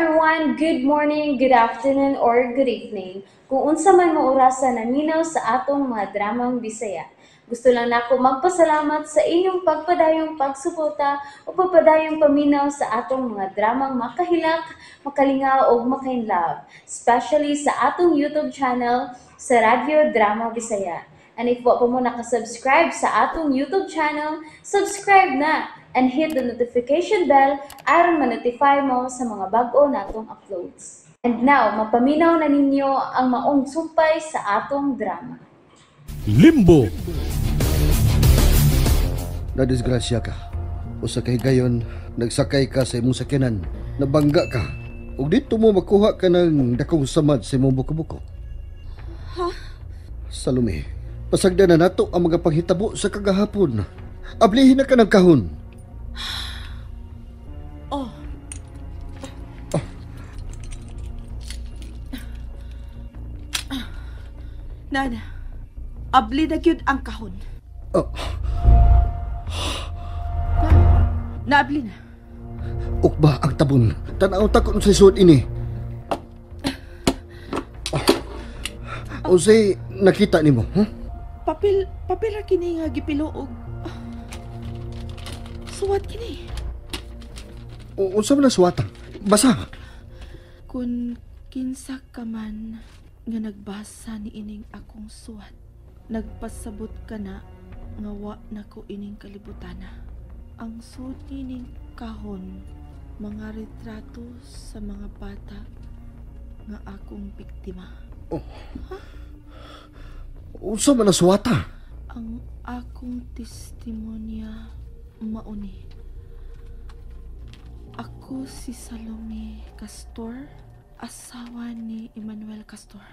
everyone, good morning, good afternoon, or good evening. Kung unsa man mo orasan naminaw sa atong mga dramang Bisaya. Gusto lang nako magpasalamat sa inyong pagpadayong pagsuporta o pagpadayong paminaw sa atong mga dramang makahilak, makalingaw o makainlove, especially sa atong YouTube channel sa Radyo Drama Bisaya. And if wa pa mo nakasubscribe sa atong YouTube channel, subscribe na and hit the notification bell aron ma-notify mo sa mga bag-o natong uploads. And now, mapaminaw na ninyo ang maong sumpay sa atong drama. Limbo. Nadisgrasya ka. O sa kay gayon, nagsakay ka sa imong sakyanan, nabangga ka. O dito mo makuha ka ng dakong samad sa imong buko-buko. Ha? Salome, pasagda na nato ang mga panghitabo sa kagahapon. Ablihin na ka ng kahon. Oh. Nana, abli na gyud ang kahon. Oh, Naabli na. ukba ang tabon. Tanaw takon sa suod ini. O say, nakita nimo, huh? Papel ra kini nga gipiloog. Suwat kini. O unsa man suwatan? Basa. Kun kinsa ka man nga nagbasa ni ining akong suwat, nagpasabot ka na nga wa na ko ining kalibutana. Ang suot nining kahon, mga retrato sa mga bata nga akong biktima. Unsa man suwata? Ang akong testimonya mauni. Ako si Salome Castor, asawa ni Emmanuel Castor.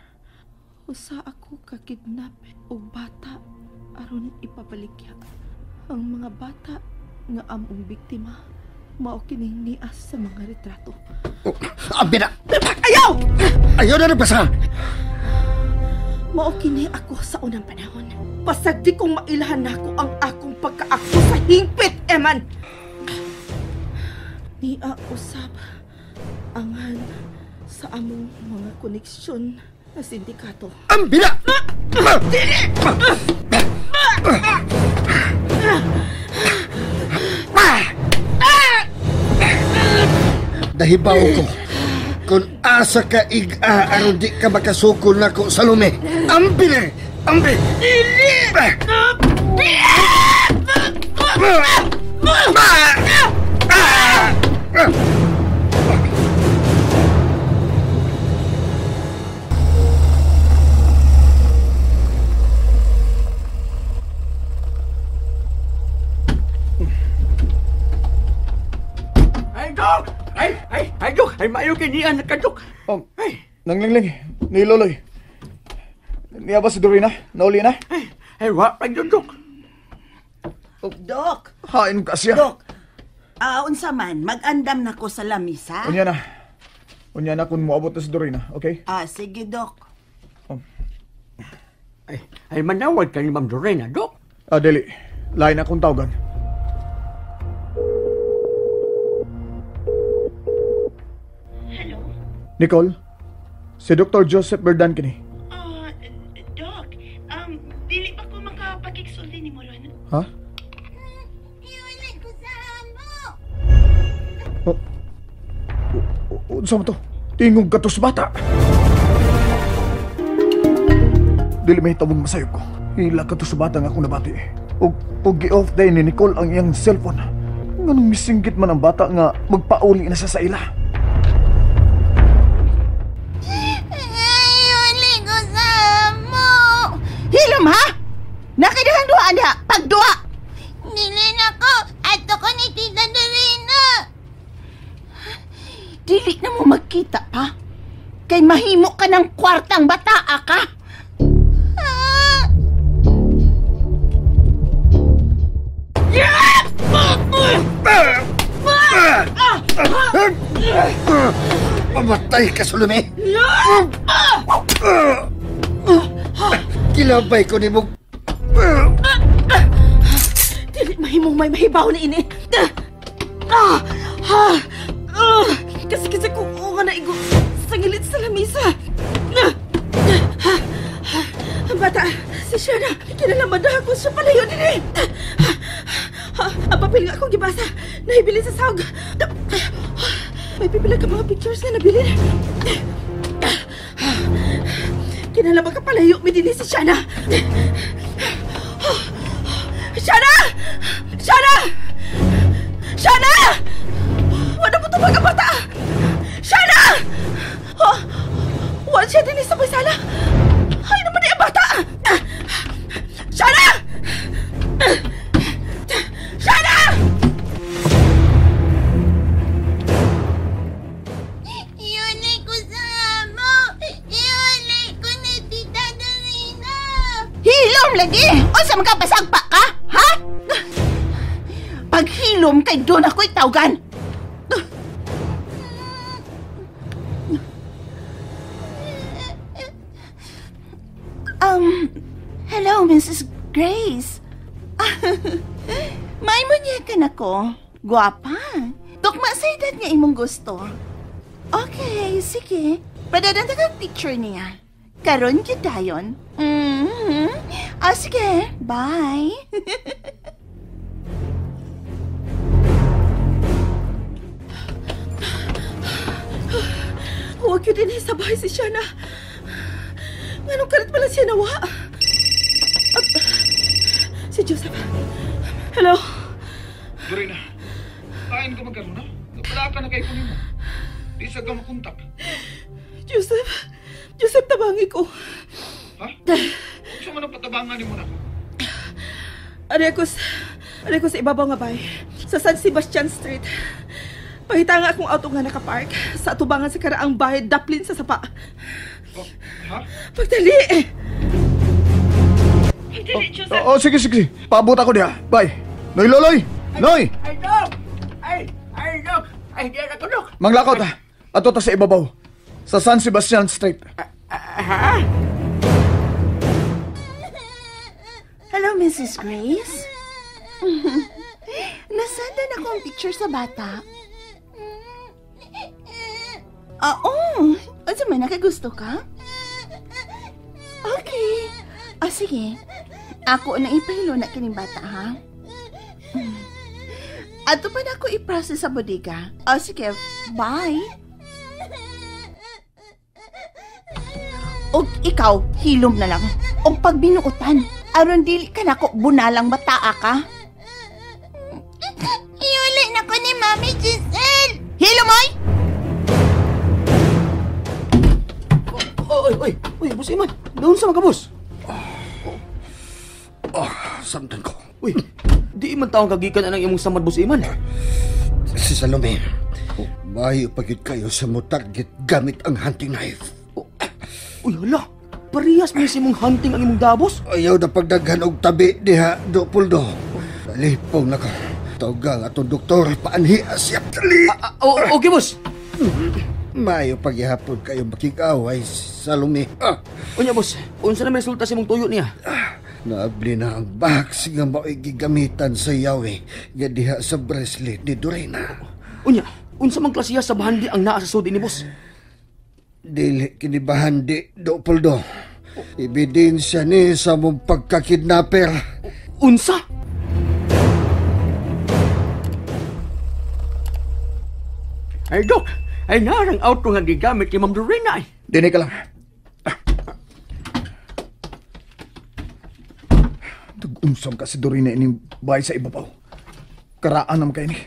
Usa ako kakidnap og bata aron ipabaligya. Ang mga bata nga among biktima mao kining nias sa mga retrato. Abi na! Ayaw! Ayaw na nabasa! Mao kini ako sa unang panahon. Pasagdi kong mailahan nako ang akong pagkaako sa hingpit, Eman. Nia usab angan sa among mga koneksyon na sindikato. Abi na! Dahibaw ko kung asa ka iga aron di ka makasukol nako Salome. Ambi na! Ambi! Ay, mayo kinian na kadok. Nanglingling, ni Loloy. Niya ba si Dorina? Nauli na? Wa pa yun, Dok. Dok, Hain ka siya. Dok, unsa man, mag-andam na ko sa lamisa? Unya na kung moabot na si Dorina, okay? Sige, Dok. Ay, manawag ka ni Ma'am Dorena, Dok. Deli, lain akong tawagan. Hello? Nicole, si Dr. Joseph Berdan kini. Doc, dili pa ko makapagigsulti ni mo ron. Ha? Iwanan ko sa amo! Unsa mo to? Tingog ka to sa bata. Dili may tabong masayog ko. Hila ka to sa bata nga akong nabati. Og gi-off day ni Nicole ang iyang cellphone. Nganong misinggit man ang bata nga magpauli na sa ila. Iwanan ko sa amo! Hilom, ha? Nakidahang duha na, pagduha! Dili na ko! Ato ko ni Tita Dorina! Dili na mo magkita pa. Kay mahimo ka ng kwartang bataa ka. Pamatay ka, Salome! Kilabay ko ni mo. Dili mahimong may mahibaw na ini. Kasi ko nga na nangilit sa lamisa. Ang bata, si Shana, kinalamadahan ko siya palayo din eh. Ang papel nga akong gibasa, nahibili sa sahog. May pipila ka mga pictures na nabili. Kinalaman ka palayo, may din si Shana. Shana! Shana! Shana! Wala mo tumag ang bata! Shana! Wala siya din sa may sala. Ay naman ang bata! Shana! Shana! Iulay ko sa amo! Iulay ko na tita Dorina! Hilom lagi! O sa magkapasagpa ka? Ha? Pag hilom kay doon ako'y tawgan! Hello, Mrs. Grace. May munyakan ako. Guwapa. Tukma sa edad niya imong gusto. Okay, sige. Padadanta kang picture niya. Karon yun dayon. Sige. Bye. Huwag yun din sa bahay si Shana. Anong kalit pala siya nawa? Si Joseph. Hello? Dorina, kain ka magkaroon na? Wala ka na kayo kunin mo. Di sa ka makuntak. Joseph, tabangi ko. Ha? Gusto mo na patabangan mo na? Ari ko sa ibabaw nga bay. Sa San Sebastian Street. Pahita nga akong auto nga nakapark. Sa atubangan sa karaang bahay, daplin sa sapa. Oh, ha? Pagdali! Dili, Joseph. Sige. Paabot ako diha. Bye. Noy, Loloy! Noy! Ay, Dok! Ay, Dok! Ay, di na ko, Dok! Manglakaw ta. Ato ta sa ibabaw. Sa San Sebastian Street. Ha? Hello, Mrs. Grace. Nasanda na akong picture sa bata. Oo. Ano man, nakagusto ka? Okay. Sige. Ako na ipahilo na kining bata, ha? Ato pa na ako i-process sa bodega. Sige. Bye. Og ikaw, hilom na lang. Og pagbinuutan, aron dili ka na ko bunalang bataa ka. Iulay na ko ni Mami Giselle. Hilom, oy! Oy, Boss Iman! Doon sa mga boss! Samtan ko. Uy, di man taong kagikan ang imong samad, Boss Iman. Si Salome, mayo pagit kayo sa mo target gamit ang hunting knife. Uy, hala! Parehas mo si mong hunting ang imong dabos? Ayaw na pagdaghan og tabi diha, Dopoldo. Nalipong na ko. Tawag atong doktor, paanhi asyap dali. Okay, boss! Mayo paghihapon kayo makikaway, Salome. Unya, boss, unsa na may resulta si mong tuyo niya? Naabli na ang box nga mao'y gigamitan sa yawi nga diha sa bracelet ni Dorina. Unya, unsa mang klasiya sa bahandi ang naa sa sudi ni boss? Dili kinibahandi, Dopoldo. Ebidensya ni sa mong pagkakidnapper. Unsa? Ay, Dok! Ay, narang auto nga gigamit ni Ma'am Dorina eh. Dinig ka lang. Tag-unsam ka si Dorina ining bahay sa ibabaw. Karaan naman kayo ni.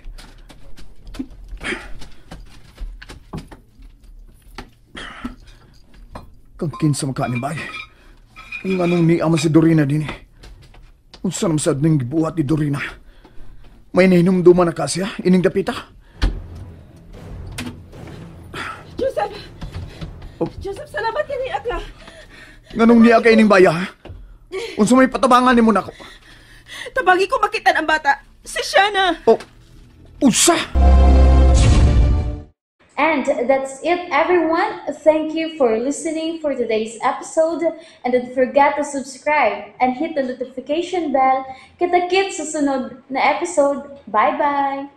Kang kinsa maka ni bahay. Kung anong niaman si Dorina din eh. Unsa naman sad ning gibuhat ni Dorina. May nahinumduman na kasya, ining dapita. Joseph, salamat kini akla. Nganong niya kay ining baya, ha? Unsa may patabangan ni mo na ko. Tabagi ko makitan ang bata. Si Shana. Usa! And that's it, everyone. Thank you for listening for today's episode. And don't forget to subscribe and hit the notification bell. Kita-kits sa sunod na episode. Bye-bye!